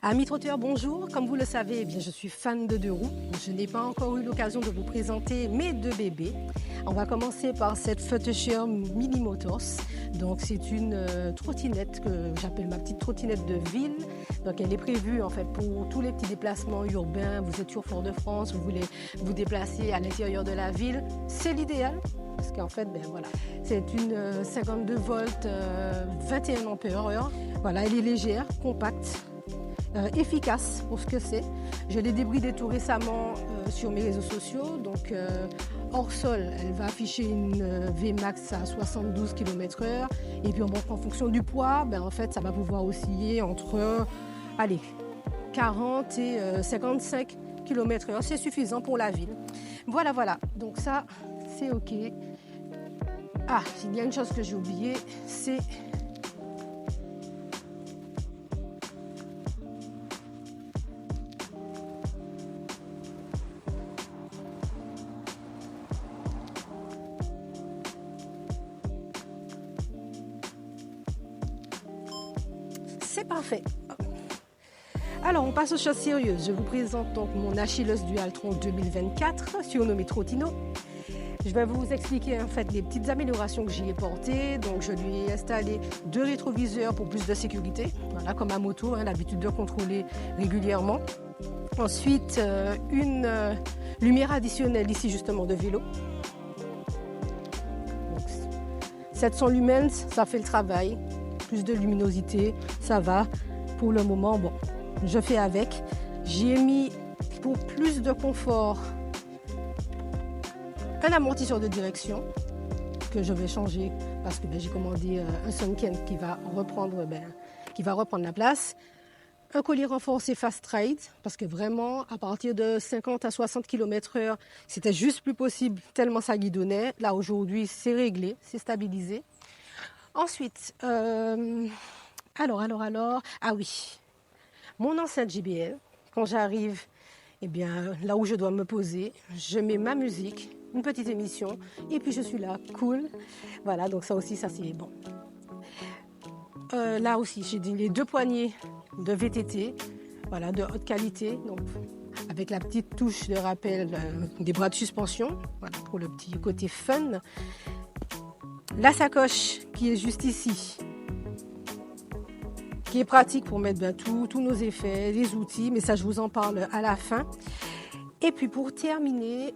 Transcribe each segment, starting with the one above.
Amis trotteurs, bonjour. Comme vous le savez, je suis fan de deux roues. Je n'ai pas encore eu l'occasion de vous présenter mes deux bébés. On va commencer par cette Futusher Mini Motors. Donc c'est une trottinette que j'appelle ma petite trottinette de ville. Donc elle est prévue en fait pour tous les petits déplacements urbains. Vous êtes sur Fort-de-France, vous voulez vous déplacer à l'intérieur de la ville. C'est l'idéal. Parce qu'en fait, voilà, c'est une 52 volts, 21 ampères-heure. Voilà, elle est légère, compacte. Efficace pour ce que c'est. Je l'ai débridée tout récemment sur mes réseaux sociaux. Donc hors sol, elle va afficher une Vmax à 72 km/h. Et puis en fonction du poids, en fait, ça va pouvoir osciller entre 40 et 55 km/h. C'est suffisant pour la ville. Voilà. Donc ça, c'est OK. Ah, il y a une chose que j'ai oubliée, c'est parfait. Alors, on passe aux choses sérieuses. Je vous présente donc mon Achilles Dualtron 2024, surnommé Trottino. Je vais vous expliquer en fait les petites améliorations que j'y ai portées. Donc, je lui ai installé 2 rétroviseurs pour plus de sécurité, voilà, comme à moto, l'habitude de contrôler régulièrement. Ensuite, une lumière additionnelle ici justement de vélo. Donc, 700 lumens, ça fait le travail. Plus de luminosité, ça va. Pour le moment, je fais avec. J'ai mis pour plus de confort un amortisseur de direction que je vais changer parce que j'ai commandé un Sunken qui va reprendre la place. Un collier renforcé Fast Ride parce que vraiment à partir de 50 à 60 km/h, c'était juste plus possible tellement ça guidonnait. Là aujourd'hui, c'est réglé, c'est stabilisé. Ensuite, ah oui, mon enceinte JBL, quand j'arrive, là où je dois me poser, je mets ma musique, une petite émission, et puis je suis là, cool. Voilà, donc ça aussi, ça c'est bon. Là aussi, j'ai les 2 poignées de VTT, voilà, de haute qualité, donc avec la petite touche de rappel des bras de suspension, voilà, pour le petit côté fun. La sacoche qui est juste ici, qui est pratique pour mettre tous nos effets, les outils, mais ça je vous en parle à la fin. Et puis pour terminer,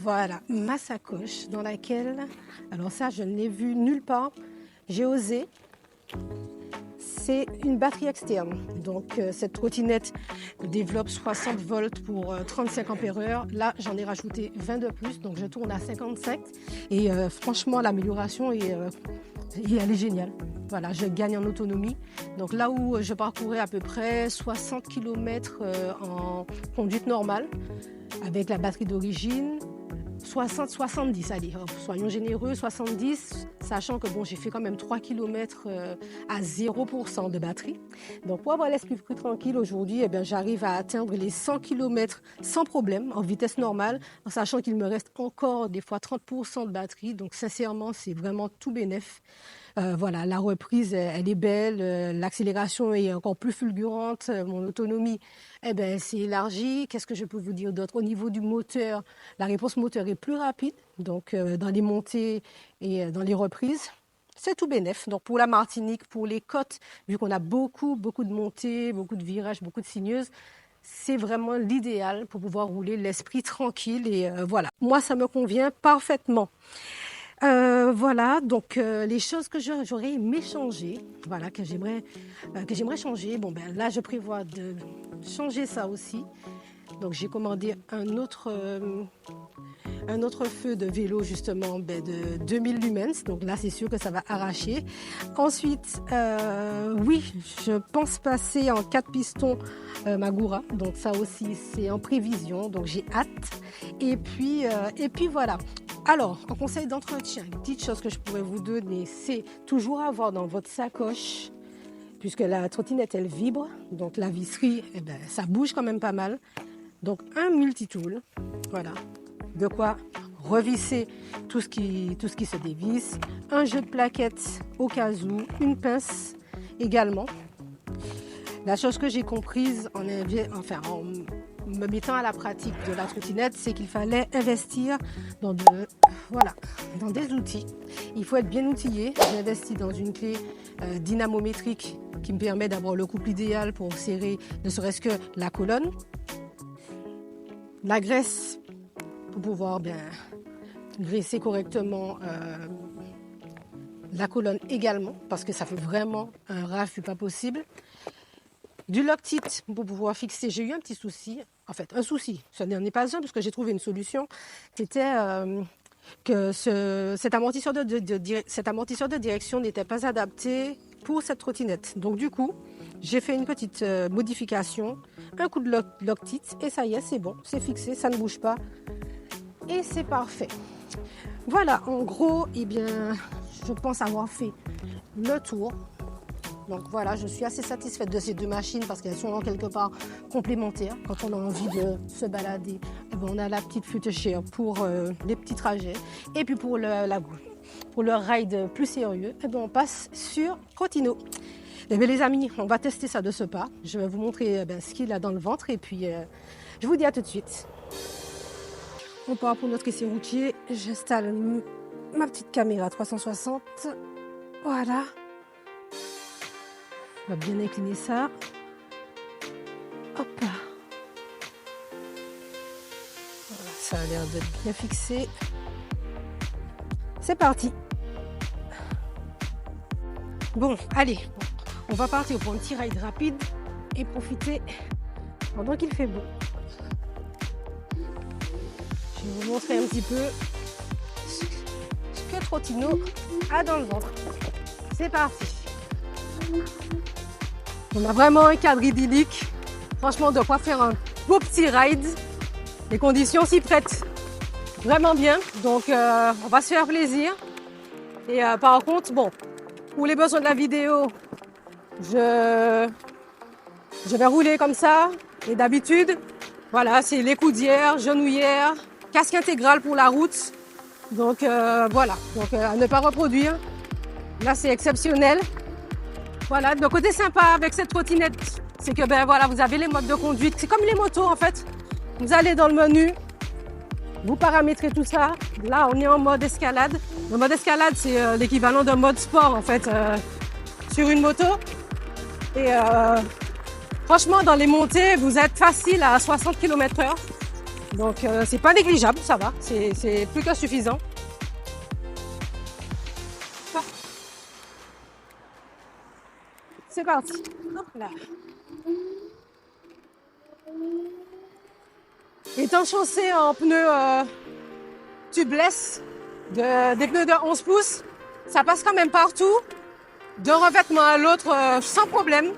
voilà ma sacoche dans laquelle, alors ça je ne l'ai vu nulle part, j'ai osé. C'est une batterie externe. Donc cette trottinette développe 60 volts pour 35 ampères-heure. Là, j'en ai rajouté 20 de plus, donc je tourne à 55. Et franchement, l'amélioration elle est géniale. Voilà, je gagne en autonomie. Donc là où je parcourais à peu près 60 km en conduite normale, avec la batterie d'origine, 70, allez, soyons généreux, 70, sachant que j'ai fait quand même 3 km à 0% de batterie. Donc pour avoir l'esprit plus tranquille aujourd'hui, j'arrive à atteindre les 100 km sans problème, en vitesse normale, en sachant qu'il me reste encore des fois 30% de batterie. Donc sincèrement, c'est vraiment tout bénef. Voilà, la reprise, elle est belle, l'accélération est encore plus fulgurante, mon autonomie, c'est élargi. Qu'est-ce que je peux vous dire d'autre? Au niveau du moteur, la réponse moteur est plus rapide, donc dans les montées et dans les reprises. C'est tout bénef. Donc pour la Martinique, pour les côtes, vu qu'on a beaucoup de montées, beaucoup de virages, beaucoup de sinueuses, c'est vraiment l'idéal pour pouvoir rouler l'esprit tranquille. Et voilà, moi ça me convient parfaitement. Voilà, donc les choses que j'aurais aimé changer, voilà, que j'aimerais changer. Là, je prévois de changer ça aussi. Donc, j'ai commandé un autre feu de vélo, justement, de 2000 lumens. Donc là, c'est sûr que ça va arracher. Ensuite, oui, je pense passer en 4 pistons Magura. Donc ça aussi, c'est en prévision. Donc j'ai hâte. Et puis voilà. Alors, en conseil d'entretien, une petite chose que je pourrais vous donner, c'est toujours avoir dans votre sacoche, puisque la trottinette, elle vibre, donc la visserie, ça bouge quand même pas mal. Donc, un multitool, voilà, de quoi revisser tout ce qui se dévisse, un jeu de plaquettes au cas où, une pince également. La chose que j'ai comprise en me mettant à la pratique de la trottinette, c'est qu'il fallait investir dans des outils. Il faut être bien outillé. J'ai investi dans une clé dynamométrique qui me permet d'avoir le couple idéal pour serrer ne serait-ce que la colonne. La graisse pour pouvoir bien graisser correctement la colonne également, parce que ça fait vraiment un raffut pas possible. Du Loctite pour pouvoir fixer. J'ai eu un petit souci, un souci, ce n'en est pas un parce que j'ai trouvé une solution. C'était que cet amortisseur de direction n'était pas adapté pour cette trottinette. Donc du coup, j'ai fait une petite modification, un coup de Loctite et ça y est, c'est bon, c'est fixé, ça ne bouge pas et c'est parfait. Voilà, en gros, je pense avoir fait le tour. Donc voilà, je suis assez satisfaite de ces deux machines parce qu'elles sont en quelque part complémentaires. Quand on a envie de se balader, on a la petite Future pour les petits trajets. Et puis pour le ride plus sérieux, on passe sur Trotino. Les amis, on va tester ça de ce pas. Je vais vous montrer ce qu'il a dans le ventre et puis je vous dis à tout de suite. On part pour notre essai routier. J'installe ma petite caméra 360. Voilà. On va bien incliner ça. Hop là. Voilà, ça a l'air d'être bien fixé. C'est parti. Bon, allez. On va partir pour un petit ride rapide et profiter pendant qu'il fait beau. Je vais vous montrer un petit peu ce que Trotino a dans le ventre. C'est parti. On a vraiment un cadre idyllique. Franchement, de quoi faire un beau petit ride. Les conditions s'y prêtent vraiment bien. Donc, on va se faire plaisir. Et par contre, bon, pour les besoins de la vidéo, je vais rouler comme ça. Et d'habitude, voilà, c'est les coudières, genouillères, casque intégral pour la route. Donc, voilà. Donc, à ne pas reproduire. Là, c'est exceptionnel. Voilà, le côté sympa avec cette trottinette, c'est que voilà, vous avez les modes de conduite. C'est comme les motos en fait. Vous allez dans le menu, vous paramétrez tout ça. Là, on est en mode escalade. Le mode escalade, c'est l'équivalent d'un mode sport en fait sur une moto. Et franchement, dans les montées, vous êtes facile à 60 km/h. Donc, c'est pas négligeable, ça va. C'est plus que suffisant. C'est parti. Hop là. Étant chaussée en pneus tubeless, des pneus de 11 pouces, ça passe quand même partout, d'un revêtement à l'autre sans problème.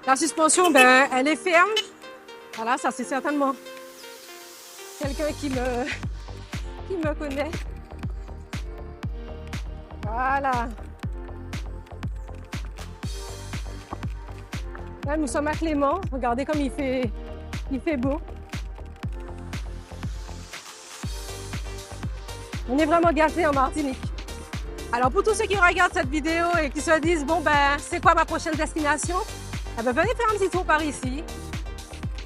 La suspension, elle est ferme. Voilà, ça c'est certainement quelqu'un qui me connaît. Voilà. Là, nous sommes à Clément. Regardez comme il fait beau. On est vraiment gâtés en Martinique. Alors, pour tous ceux qui regardent cette vidéo et qui se disent, bon, c'est quoi ma prochaine destination? Venez faire un petit tour par ici.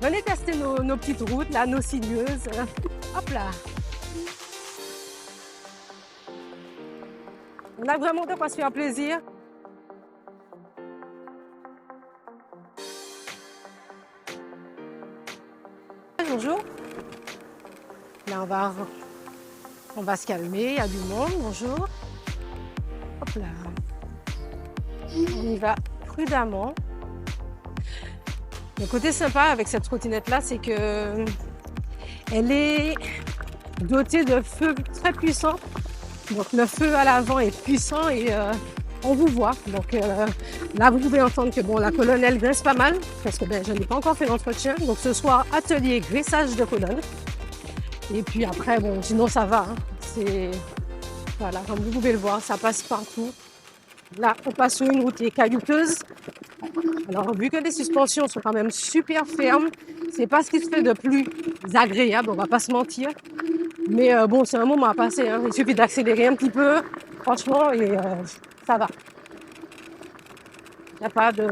Venez tester nos petites routes, là, nos sinueuses. Hop là. On a vraiment de quoi se faire plaisir. Bonjour. Là, on va se calmer, il y a du monde. Bonjour. Hop là. On y va prudemment. Le côté sympa avec cette trottinette-là, c'est que elle est dotée de feux très puissants. Donc le feu à l'avant est puissant et on vous voit. Donc là, vous pouvez entendre que la colonne, elle graisse pas mal parce que je n'ai pas encore fait l'entretien. Donc ce soir, atelier graissage de colonne. Et puis après, sinon ça va. C'est voilà, comme vous pouvez le voir, ça passe partout. Là, on passe sur une route qui est caillouteuse. Alors, vu que les suspensions sont quand même super fermes, c'est pas ce qui se fait de plus agréable, on va pas se mentir. Mais c'est un moment à passer. Il suffit d'accélérer un petit peu, franchement, et ça va. Il n'y a pas de...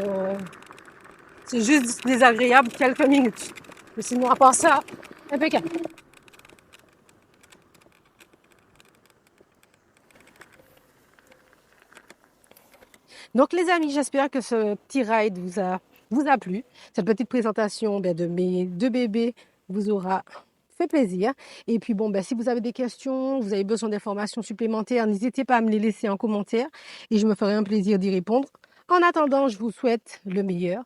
C'est juste désagréable quelques minutes. Mais sinon, à part ça, impeccable. Donc les amis, j'espère que ce petit ride vous a plu. Cette petite présentation de mes deux bébés vous aura fait plaisir. Et puis bon, si vous avez des questions, vous avez besoin d'informations supplémentaires, n'hésitez pas à me les laisser en commentaire et je me ferai un plaisir d'y répondre. En attendant, je vous souhaite le meilleur.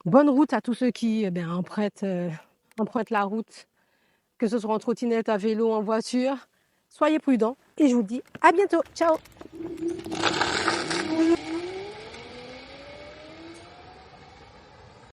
Bonne route à tous ceux qui empruntent la route, que ce soit en trottinette, à vélo, en voiture. Soyez prudents et je vous dis à bientôt. Ciao!